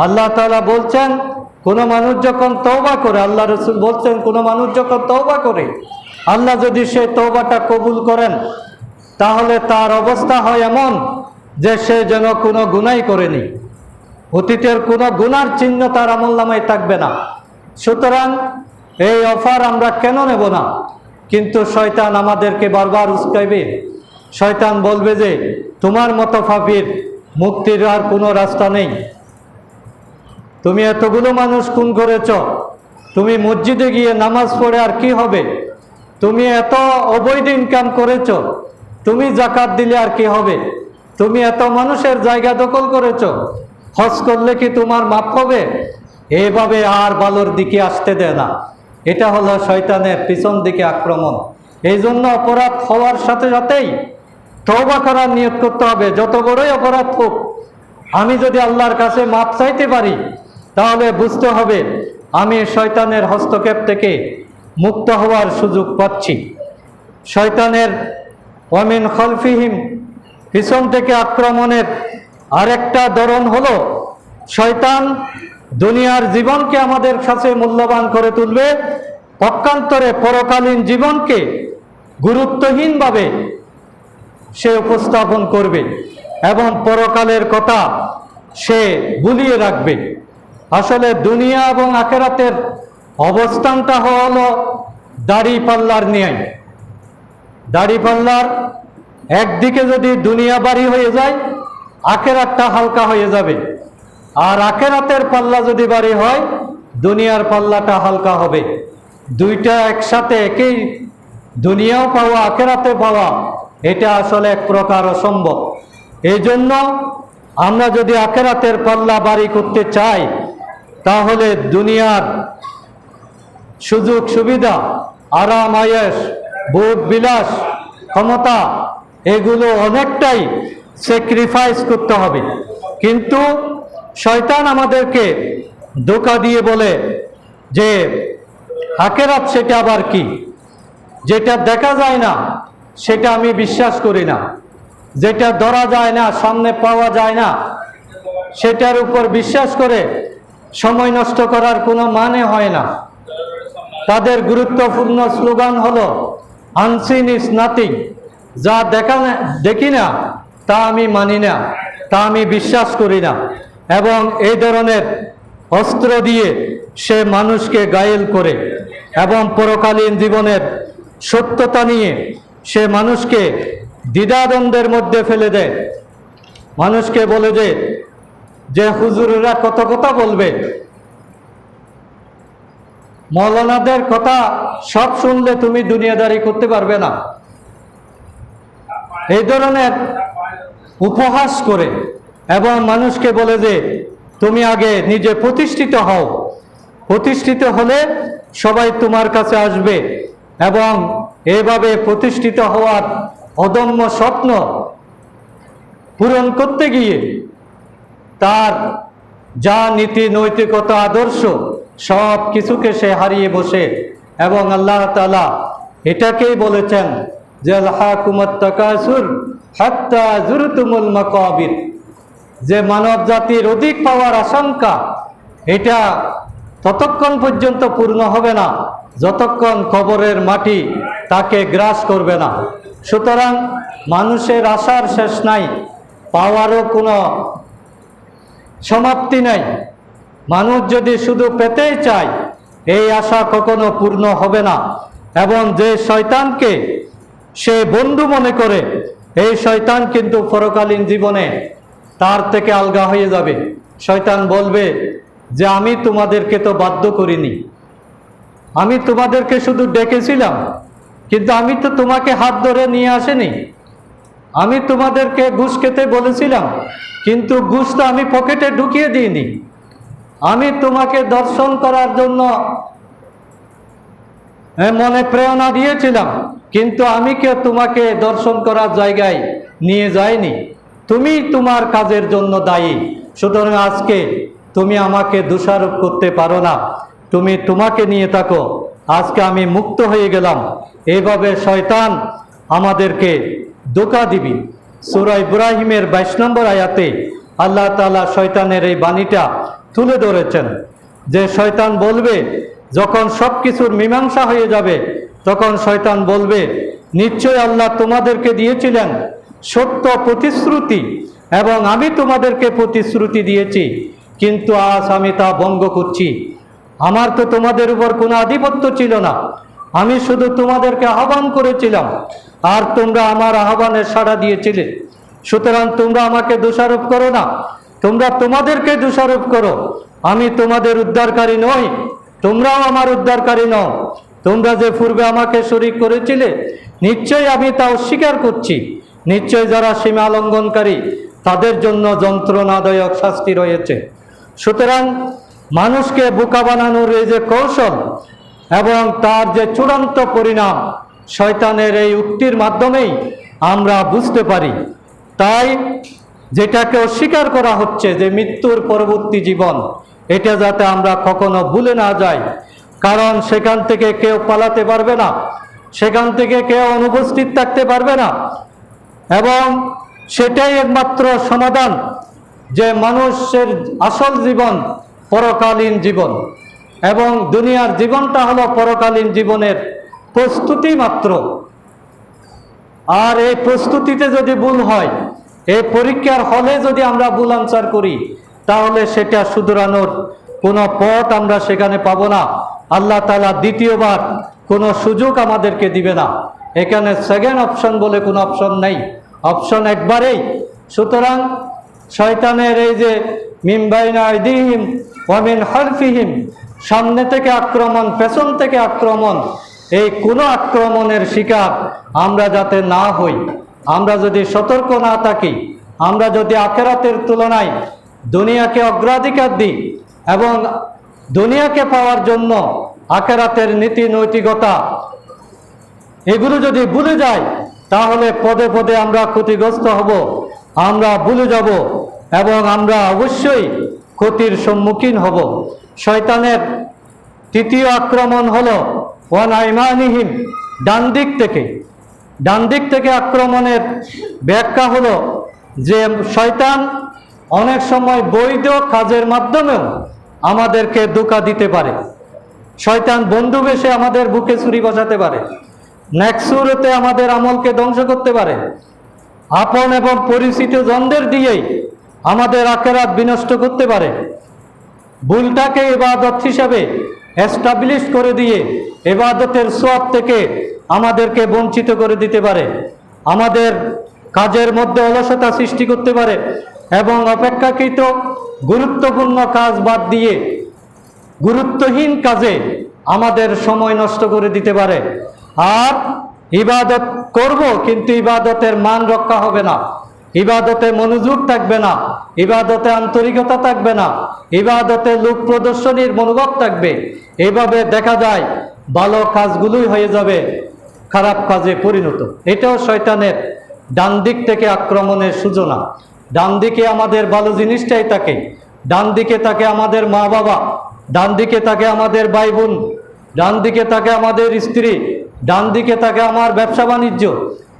আল্লাহ তাআলা বলছেন কোনো মানুষ যখন তওবা করে, আল্লাহ রাসূল বলছেন কোনো মানুষ যখন তওবা করে, আল্লাহ যদি সেই তওবাটা কবুল করেন, তাহলে তার অবস্থা হয় এমন যে সে যেন কোনো গুনাহই করেনি, অতীতের কোনো গুনার চিহ্ন তার আমলনামায় থাকবে না। সুতরাং এই অফার আমরা কেন নেব না? কিন্তু শয়তান আমাদেরকে বারবার উস্কাইবে। শয়তান বলবে যে তোমার মতো পাপীর মুক্তির আর কোনো রাস্তা নেই, তুমি এতগুলো মানুষ খুন করেছ, তুমি মসজিদে গিয়ে নামাজ পড়ে আর কি হবে? তুমি এত অবৈধ ইনকাম করেছ, তুমি যাকাত দিলে আর কি হবে? তুমি এত মানুষের জায়গা দখল করেছ, হজ করলে কি তোমার মাপ হবে? এইভাবে আর ভালোর দিকে আসতে দেয় না। এটা হলো শয়তানের পিছন দিকে আক্রমণ। এই জন্য অপরাধ হওয়ার সাথে সাথেই তওবা করার নিয়ত করতে হবে। যত বড়ই অপরাধ হোক, আমি যদি আল্লাহর কাছে মাপ চাইতে পারি, তাহলে বুঝতে হবে আমি শয়তানের হস্তক্ষেপ থেকে মুক্ত হওয়ার সুযোগ পাচ্ছি। শয়তানের ওয়ামিন খালফিহিম, পিছন থেকে আক্রমণের আরেকটা ধরন হলো শয়তান দুনিয়ার জীবনকে আমাদের কাছে মূল্যবান করে তুলবে, পক্ষান্তরে পরকালীন জীবনকে গুরুত্বহীনভাবে সে উপস্থাপন করবে এবং পরকালের কথা সে ভুলিয়ে রাখবে। আসলে দুনিয়া এবং আখিরাতের অবস্থানটা হলো দাড়িপাল্লার ন্যায়। দাড়িপাল্লার একদিকে যদি দুনিয়া ভারী হয়ে যায়, আখিরাতটা হালকা হয়ে যাবে, আর আখিরাতের পাল্লা যদি ভারী হয়, দুনিয়ার পাল্লাটা হালকা হবে। দুইটা একসাথে একই দুনিয়াও পাওয়া আখিরাতে পাওয়া, এটা আসলে এক প্রকার অসম্ভব। এই জন্য আমরা যদি আখিরাতের পাল্লা বাড়ি করতে চাই, তাহলে দুনিয়ার সুযোগ সুবিধা, আরাম আয়েশ, ভোগ বিলাস, ক্ষমতা, এগুলো অনেকটাই স্যাক্রিফাইস করতে হবে। কিন্তু শয়তান আমাদেরকে ধোঁকা দিয়ে বলে যে আখিরাত সেটা আবার কি, যেটা দেখা যায় না সেটা আমি বিশ্বাস করি না, যেটা ধরা যায় না, সামনে পাওয়া যায় না, সেটার উপর বিশ্বাস করে সময় নষ্ট করার কোনো মানে হয় না। তাদের গুরুত্বপূর্ণ স্লোগান হলো আনসিন ইজ নাথিং, যা দেখি না তা আমি মানি না, তা আমি বিশ্বাস করি না। এবং এই ধরনের অস্ত্র দিয়ে সে মানুষকে ঘায়েল করে এবং পরকালীন জীবনের সত্যতা নিয়ে সে মানুষকে দ্বিধাদ্বন্দ্বের মধ্যে ফেলে দেয়। মানুষকে বলে যে হুজুরেরা কত কথা বলবে, মৌলানাদের কথা সব শুনলে তুমি দুনিয়াদারি করতে পারবে না, এই ধরনের উপহাস করে এবং মানুষকে বলে যে তুমি আগে নিজে প্রতিষ্ঠিত হও, প্রতিষ্ঠিত হলে সবাই তোমার কাছে আসবে। এবং এভাবে প্রতিষ্ঠিত হওয়ার অদম্য স্বপ্ন পূরণ করতে গিয়ে তার যা নীতি নৈতিকতা আদর্শ সব কিছুকে সে হারিয়ে বসে। এবং আল্লাহ তাআলা এটাকেই বলেছেন যে আলহাকুমুত তাকাসুর হাত্তা যুরতুমুল মাকাবির, যে মানব জাতির অধিক পাওয়ার আশঙ্কা এটা ততক্ষণ পর্যন্ত পূর্ণ হবে না যতক্ষণ কবরের মাটি তাকে গ্রাস করবে না। সুতরাং মানুষের আশার শেষ নাই, পাওয়ারও কোনো সমাপ্তি নাই। মানুষ যদি শুধু পেতেই চায়, এই আশা কখনো পূর্ণ হবে না। এবং যে শয়তানকে সে বন্ধু মনে করে, এই শয়তান কিন্তু পরকালীন জীবনে তার থেকে আলগা হয়ে যাবে। শয়তান বলবে যে আমি তোমাদেরকে তো বাধ্য করিনি, আমি তোমাদেরকে শুধু ডেকেছিলাম, কিন্তু আমি তো তোমাকে হাত ধরে নিয়ে আসিনি। আমি তোমাদেরকে ঘুষ খেতে বলেছিলাম, কিন্তু ঘুষ তো আমি পকেটে ঢুকিয়ে দিইনি। আমি তোমাকে দর্শন করার জন্য মনে প্রেরণা দিয়েছিলাম, কিন্তু আমি কে তোমাকে দর্শন করার জায়গায় নিয়ে যাইনি। তুমি তোমার কাজের জন্য দায়ী। সুতরাং আজকে তুমি আমাকে দোষারোপ করতে পারো না, তুমি তোমাকে নিয়ে থাকো, আজকে আমি মুক্ত হয়ে গেলাম। এইভাবে শয়তান আমাদেরকে ধোঁকা দিবি। সূরা ইব্রাহিমের 22 নম্বর আয়াতে আল্লাহ তাআলা শয়তানের এই বাণীটা তুলে ধরেছেন যে শয়তান বলবে, যখন সব কিছুর মীমাংসা হয়ে যাবে, তখন শয়তান বলবে নিশ্চয় আল্লাহ তোমাদেরকে দিয়েছিলেন সত্য প্রতিশ্রুতি এবং আমি তোমাদেরকে প্রতিশ্রুতি দিয়েছি, কিন্তু আজ আমি তা ভঙ্গ করছি। আমার তো তোমাদের উপর কোনো আধিপত্য ছিল না, আমি শুধু তোমাদেরকে আহ্বান করেছিলাম আর তোমরা আমার আহ্বানের সাড়া দিয়েছিলে। সুতরাং তোমরা আমাকে দোষারোপ করো না, তোমরা তোমাদেরকে দোষারোপ করো। আমি তোমাদের উদ্ধারকারী নই, তোমরাও আমার উদ্ধারকারী নও। তোমরা যে পূর্বে আমাকে শরীক করেছিলে, নিশ্চয়ই আমি তা অস্বীকার করছি। নিশ্চয় যারা সীমা লঙ্ঘনকারী তাদের জন্য যন্ত্রণাদায়ক শাস্তি রয়েছে। সুতরাং মানুষকে বোকা বানানোর এই যে কৌশল এবং তার যে চূড়ান্ত পরিণাম শয়তানের এই উক্তির মাধ্যমেই আমরা বুঝতে পারি। তাই যেটাকে অস্বীকার করা হচ্ছে যে মৃত্যুর পরবর্তী জীবন, এটা যাতে আমরা কখনো ভুলে না যাই, কারণ সেখান থেকে কেউ পালাতে পারবে না, সেখান থেকে কেউ অনুপস্থিত থাকতে পারবে না। এবং সেটাই একমাত্র সমাধান যে মানুষের আসল জীবন পরকালীন জীবন, এবং দুনিয়ার জীবনটা হলো পরকালীন জীবনের প্রস্তুতি মাত্র। আর এই প্রস্তুতিতে যদি ভুল হয়, এই পরীক্ষার হলে যদি আমরা ভুল আনসার করি, তাহলে সেটা শুধরানোর কোনো পথ আমরা সেখানে পাবো না। আল্লাহ তাআলা দ্বিতীয়বার কোনো সুযোগ আমাদেরকে দিবে না। এখানে সেকেন্ড অপশন বলে কোনো অপশন নেই, অপশন একবারেই। সুতরাং শয়তানের এই যে মিন বাইনা আইদিহিম ওয়া মিন খালফিহিম, সামনে থেকে আক্রমণ, পেছন থেকে আক্রমণ, এই কোনো আক্রমণের শিকার আমরা যাতে না হই, আমরা যদি সতর্ক না থাকি, আমরা যদি আখিরাতের তুলনায় দুনিয়াকে অগ্রাধিকার দিই এবং দুনিয়াকে পাওয়ার জন্য আখিরাতের নীতি নৈতিকতা এগুলো যদি ভুলে যাই, তাহলে পদে পদে আমরা ক্ষতিগ্রস্ত হব, আমরা ভুলে যাব এবং আমরা অবশ্যই ক্ষতির সম্মুখীন হব। শয়তানের তৃতীয় আক্রমণ হলো ওয়ান আইমানিহিম, ডান দিক থেকে আক্রমণের ব্যাখ্যা হলো যে শয়তান অনেক সময় বৈধ কাজের মাধ্যমেও আমাদেরকে ধোঁকা দিতে পারে। শয়তান বন্ধু বেশে আমাদের বুকে ছুরি বসাতে পারে, নেক্সুরতে আমাদের আমলকে ধ্বংস করতে পারে, আপন এবং পরিচিত জনদের দিয়েই আমাদের আখিরাত বিনষ্ট করতে পারে, ভুলটাকে ইবাদত হিসাবে এস্টাবলিশ করে দিয়ে ইবাদতের সওয়াব থেকে আমাদেরকে বঞ্চিত করে দিতে পারে, আমাদের কাজের মধ্যে অলসতা সৃষ্টি করতে পারে এবং অপেক্ষাকৃত গুরুত্বপূর্ণ কাজ বাদ দিয়ে গুরুত্বহীন কাজে আমাদের সময় নষ্ট করে দিতে পারে। আর ইবাদত করব কিন্তু ইবাদতের মান রক্ষা হবে না, ইবাদতে মনোযোগ থাকবে না, ইবাদতে আন্তরিকতা থাকবে না, ইবাদতে লোক প্রদর্শনীর মনোভাব থাকবে। এইভাবে দেখা যায় ভালো কাজগুলোই হয়ে যাবে খারাপ কাজে পরিণত। এটাও শয়তানের ডান দিক থেকে আক্রমণের সূচনা। ডান দিকে আমাদের ভালো জিনিসটাই থাকে, ডান দিকে থাকে আমাদের মা বাবা, ডান দিকে থাকে আমাদের ভাই বোন, ডান দিকে থাকে আমাদের স্ত্রী, ডান দিকে থাকে আমার ব্যবসা বাণিজ্য,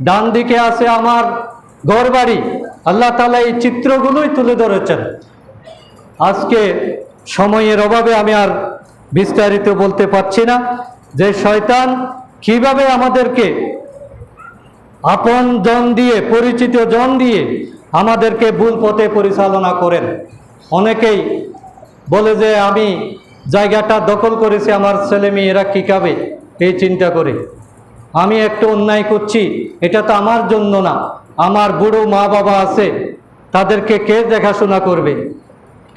ডান দিকে আছে আমার ঘর বাড়ি। আল্লাহ তাআলা এই চিত্রগুলোই তুলে ধরেছেন। আজকে সময়ের অভাবে আমি আর বিস্তারিত বলতে পারছি না যে শয়তান কিভাবে আমাদেরকে আপন জন দিয়ে, পরিচিত জন দিয়ে আমাদেরকে ভুল পথে পরিচালনা করেন। অনেকেই বলে যে আমি জায়গাটা দখল করেছি, আমার ছেলে মেয়েরা কী খাবে এই চিন্তা করে। আমি একটু অন্যায় করছি, এটা তো আমার জন্য না, আমার বুড়ো মা বাবা আছে, তাদেরকে কে দেখাশোনা করবে,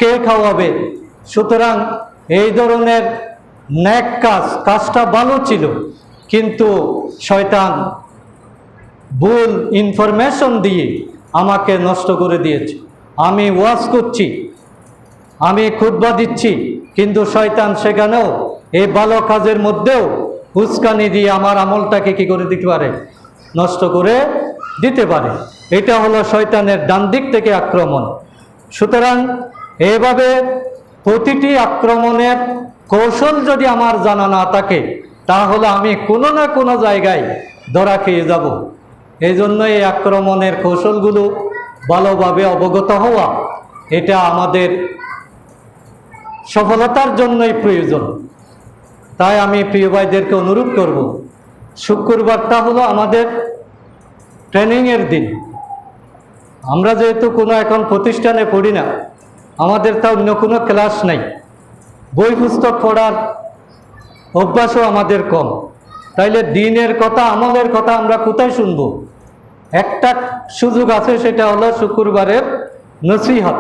কে খাওয়াবে? সুতরাং এই ধরনের ন্যাক কাজটা ভালো ছিল, কিন্তু শয়তান ভুল ইনফরমেশন দিয়ে আমাকে নষ্ট করে দিয়েছে। আমি ওয়াজ করছি, আমি খুতবা দিচ্ছি, কিন্তু শয়তান সেখানেও এই ভালো কাজের মধ্যেও উস্কানি দিয়ে আমার আমলটাকে কি করে দিতে পারে? নষ্ট করে দিতে পারে। এটা হলো শয়তানের ডান দিক থেকে আক্রমণ। সুতরাং এভাবে প্রতিটি আক্রমণের কৌশল যদি আমার জানা না থাকে, তাহলে আমি কোনো না কোনো জায়গায় ধরা খেয়ে যাব। এই জন্য এই আক্রমণের কৌশলগুলো ভালোভাবে অবগত হওয়া এটা আমাদের সফলতার জন্যই প্রয়োজন। তাই আমি প্রিয় ভাইদেরকে অনুরোধ করব, শুক্রবারটা হলো আমাদের ট্রেনিংয়ের দিন। আমরা যেহেতু কোনো এখন প্রতিষ্ঠানে পড়ি না, আমাদের তা অন্য কোনো ক্লাস নেই, বই পুস্তক পড়ার অভ্যাসও আমাদের কম, তাইলে দিনের কথা, আমলের কথা আমরা কোথায় শুনব? একটা সুযোগ আছে, সেটা হলো শুক্রবারের নসিহত।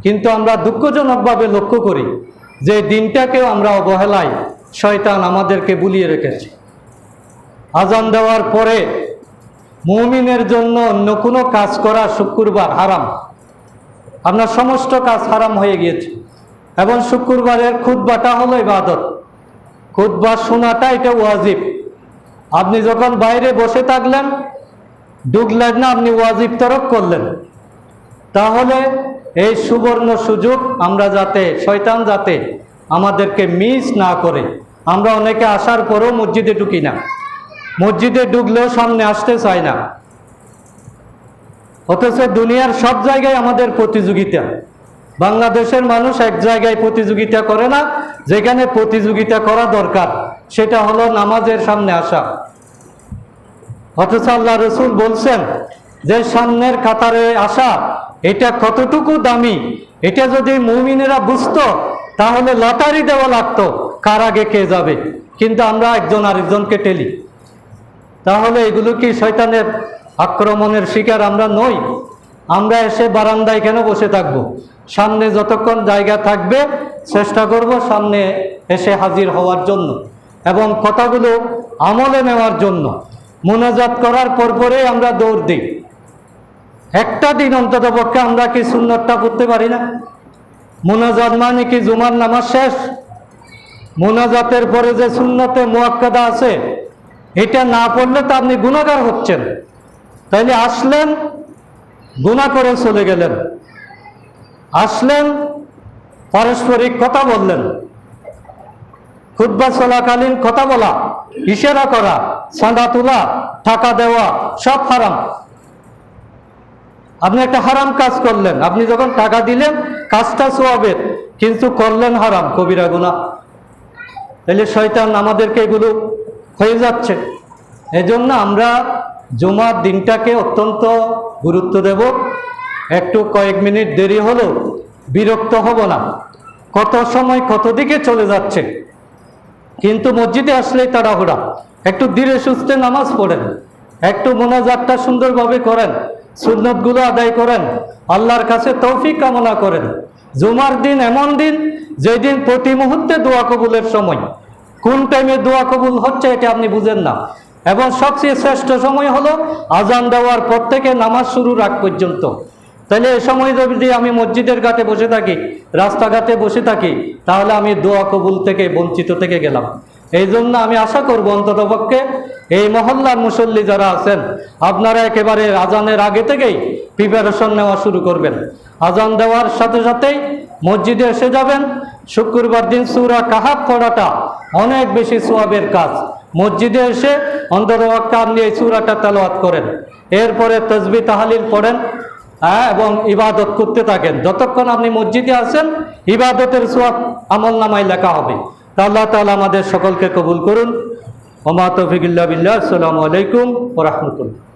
কিন্তু আমরা দুঃখজনকভাবে লক্ষ্য করি যে দিনটাকেও আমরা অবহেলায় শয়তান আমাদেরকে বুলিয়ে রেখেছে। আজান দেওয়ার পরে মুমিনের জন্য অন্য কোনো কাজ করা শুক্রবার হারাম, আপনার সমস্ত কাজ হারাম হয়ে গিয়েছে। এবং শুক্রবারের খুতবাটা হলো ইবাদত, খুতবা শোনাটা এটা ওয়াজিব। আপনি যখন বাইরে বসে থাকলেন, ঢুকলেন না, আপনি ওয়াজিব তরক করলেন, তাহলে এই সুবর্ণ সুযোগ আমরা যাতে, শয়তান যাতে আমাদেরকে মিস না করে। আমরা অনেকে আসার পরেও মসজিদে ঢুকি না, মসজিদে ঢুকলেও সামনে আসতে চায় না, অথচ দুনিয়ার সব জায়গায় আমাদের প্রতিযোগিতা। বাংলাদেশের মানুষ এক জায়গায় প্রতিযোগিতা করে না, যেখানে প্রতিযোগিতা করা দরকার, সেটা হলো নামাজের সামনে আসা। অথচ আল্লাহ রসুল বলছেন যে সামনের কাতারে আসা এটা কতটুকু দামি, এটা যদি মুমিনেরা বুঝতো তাহলে লটারি দেওয়া লাগতো কার আগে কে যাবে। কিন্তু আমরা একজন আরেকজনকে ঠেলি। তাহলে এগুলো কি শয়তানের আক্রমণের শিকার আমরা নই? আমরা এসে বারান্দায় কেন বসে থাকব? সামনে যতক্ষণ জায়গা থাকবে চেষ্টা করব সামনে এসে হাজির হওয়ার জন্য এবং কথাগুলো আমলে নেওয়ার জন্য। মুনাজাত করার পরপরেই আমরা দৌড় দিই, একটা দিন অন্তত পক্ষে আমরা কি সুন্নতটা পড়তে পারি না? মুনাজাত মানে কি জুমার নামাজ শেষ? মুনাজাতের পরে যে সুন্নতে মুআক্কাদা আছে এটা না পড়লে তো আপনি গুনাহগার হচ্ছেন। তাইলে আসলেন, গুনাহ করে চলে গেলেন, আসলেন, পারস্পরিক কথা বললেন, খুতবা চলাকালীন কথা বলা, ইশারা করা, চাঁদা তোলা, টাকা দেওয়া সব হারাম। আপনি একটা হারাম কাজ করলেন, আপনি যখন টাকা দিলেন কাজটা সওয়াবের, কিন্তু করলেন হারাম, কবিরা গুনাহ। তাহলে শয়তান আমাদেরকে এগুলো হয়ে যাচ্ছে। এজন্য আমরা জুমার দিনটাকে অত্যন্ত গুরুত্ব দেব। একটু কয়েক মিনিট দেরি হলেও বিরক্ত হব না। কত সময় কত দিকে চলে যাচ্ছে, কিন্তু মসজিদে আসলেই তাড়াহুড়া। একটু ধীরে সুস্থে নামাজ পড়েন, একটু মোনাজাতটা সুন্দরভাবে করেন, সুন্নতগুলো আদায় করেন, আল্লাহর কাছে তৌফিক কামনা করেন। জুমার দিন এমন দিন যেই দিন প্রতি মুহূর্তে দোয়া কবুলের সময়। কোন টাইমে দোয়া কবুল হচ্ছে এটা আপনি বুঝেন না। এবং সবচেয়ে শ্রেষ্ঠ সময় হলো আজান দেওয়ার পর থেকে নামাজ শুরুর আগ পর্যন্ত। তাহলে এই সময় যদি আমি মসজিদের ঘাটে বসে থাকি, রাস্তাঘাটে বসে থাকি, তাহলে আমি দোয়া কবুল থেকে বঞ্চিত থেকে গেলাম। এই জন্য আমি আশা করব অন্ততপক্ষে এই মহল্লার মুসল্লি যারা আছেন আপনারা একেবারে আজানের আগে থেকেই প্রিপারেশন নেওয়া শুরু করবেন। আজান দেওয়ার সাথে সাথেই মসজিদে এসে যাবেন। শুক্রবার দিন সূরা কাহাফ পড়াটা অনেক বেশি সওয়াবের কাজ। মসজিদে এসে অন্ততপক্ষে আপনি এই সূরাটা তেলাওয়াত করেন, এরপরে তাসবিহ তাহলিল পড়েন, এবং ইবাদত করতে থাকেন। যতক্ষণ আপনি মসজিদে আছেন ইবাদতের সওয়াব আমলনামায় লেখা হবে। তা আল্লাহ তাআলা আমাদের সকলকে কবুল করুন। ওয়া মা তাওফীক ইল্লা বিল্লাহ। আসসালামু আলাইকুম ওয়া রাহমাতুল্লাহ।